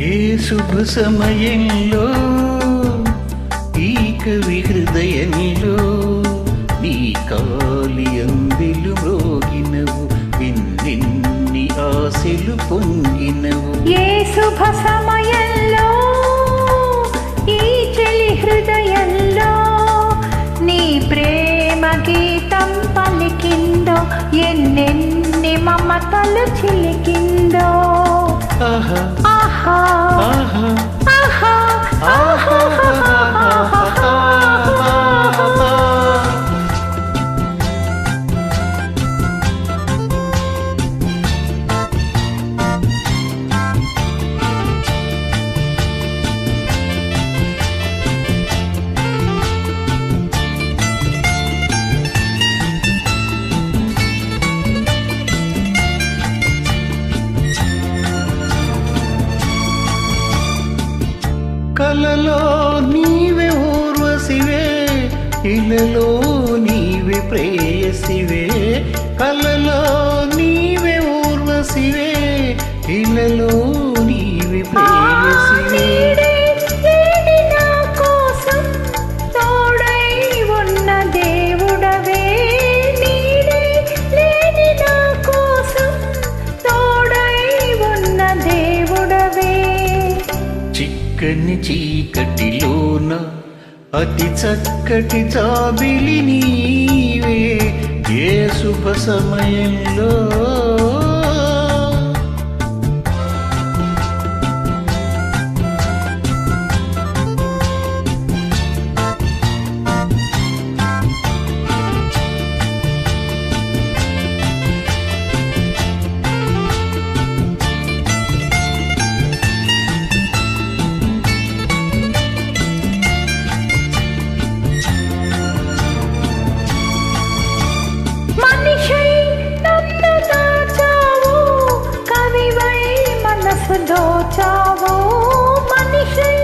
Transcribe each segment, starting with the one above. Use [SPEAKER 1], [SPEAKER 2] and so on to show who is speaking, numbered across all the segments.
[SPEAKER 1] ఏ శుభ సమయంలో ఈ కవి హృదయంలో నీ కాలి అందిలు మ్రోగినవు, ఎన్నెన్ని ఆశలు పొంగినవు.
[SPEAKER 2] ఏ శుభ సమయంలో ఈ చెలి హృదయంలో నీ ప్రేమ గీతం పలికిందో, ఎన్నెన్ని మమతలు చిలికిందో.
[SPEAKER 1] ఆహా
[SPEAKER 2] ఆహా
[SPEAKER 1] ఆహా
[SPEAKER 2] ఆహా
[SPEAKER 1] ఆహా ఆహా. కలలో నీవే ఊర్వశివే, ఇలలో నీవే ప్రేయసివే. కలలో నీవే ఊర్వశివే, ఇలలో నీవే ప్రేయసివే.
[SPEAKER 2] నా కోసం తోడై ఉన్న దేవుడవే, నీడే లేని నా కోసం తోడై ఉన్న దేవుడవే.
[SPEAKER 1] చిక్కని చీకటిలోన అతి చక్కటి జాబిలి నీవే, ఏ శుభ సమయంలో
[SPEAKER 2] దోచావు, మనిషై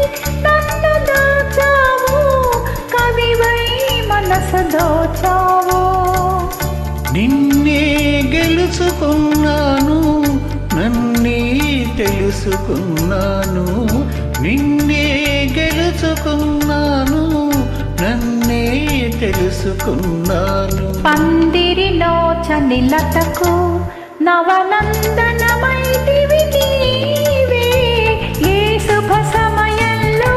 [SPEAKER 2] నన్ను దాచావు, కవివై మనసు దోచావు.
[SPEAKER 1] నిన్నే గెలుచుకున్నాను, నన్నే తెలుసుకున్నాను. నిన్నే గెలుచుకున్నాను, నన్నే తెలుసుకున్నాను.
[SPEAKER 2] పందిరి నోచని లతకు నవనందనమైతివి నీవే, ఏ శుభ సమయంలో.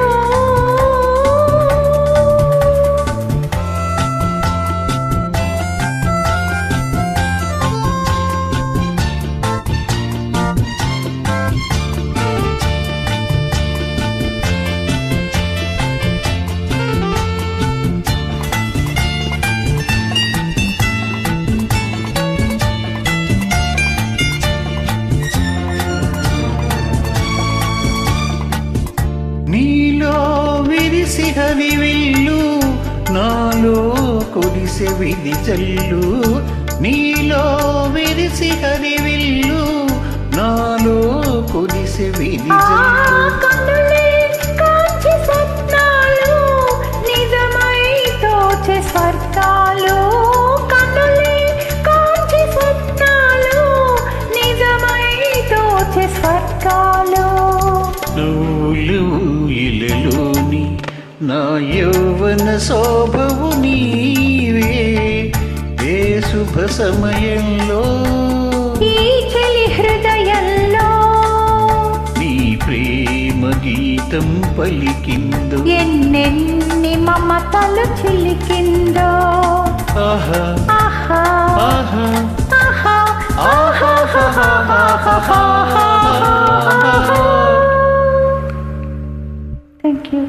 [SPEAKER 1] నీలో విరిసి హరివిల్లు, నాలో కురిసె విధి జల్లు. నీలో విరిసి హరివిల్లు, నాలో కురిసె విధి జల్లు.
[SPEAKER 2] కన్నులే కాంచి స్వప్నాలు, నిజమై తోచే స్వర్గాలు. కన్నులే కాంచి స్వప్నాలు, నిజమై తోచే స్వర్గాలు.
[SPEAKER 1] నువ్వులు ఇలలోని నా యౌవన శోభవు నీవే, ఏ శుభ సమయంలో
[SPEAKER 2] ఈ చెలి హృదయంలో
[SPEAKER 1] నీ ప్రేమ గీతం పలికిందో,
[SPEAKER 2] ఎన్నెన్ని మమతలు చిలికిందో.
[SPEAKER 1] ఆహా
[SPEAKER 2] ఆహా
[SPEAKER 1] ఆహా
[SPEAKER 2] ఆహా
[SPEAKER 1] ఆహా ఆహా.
[SPEAKER 2] Thank you.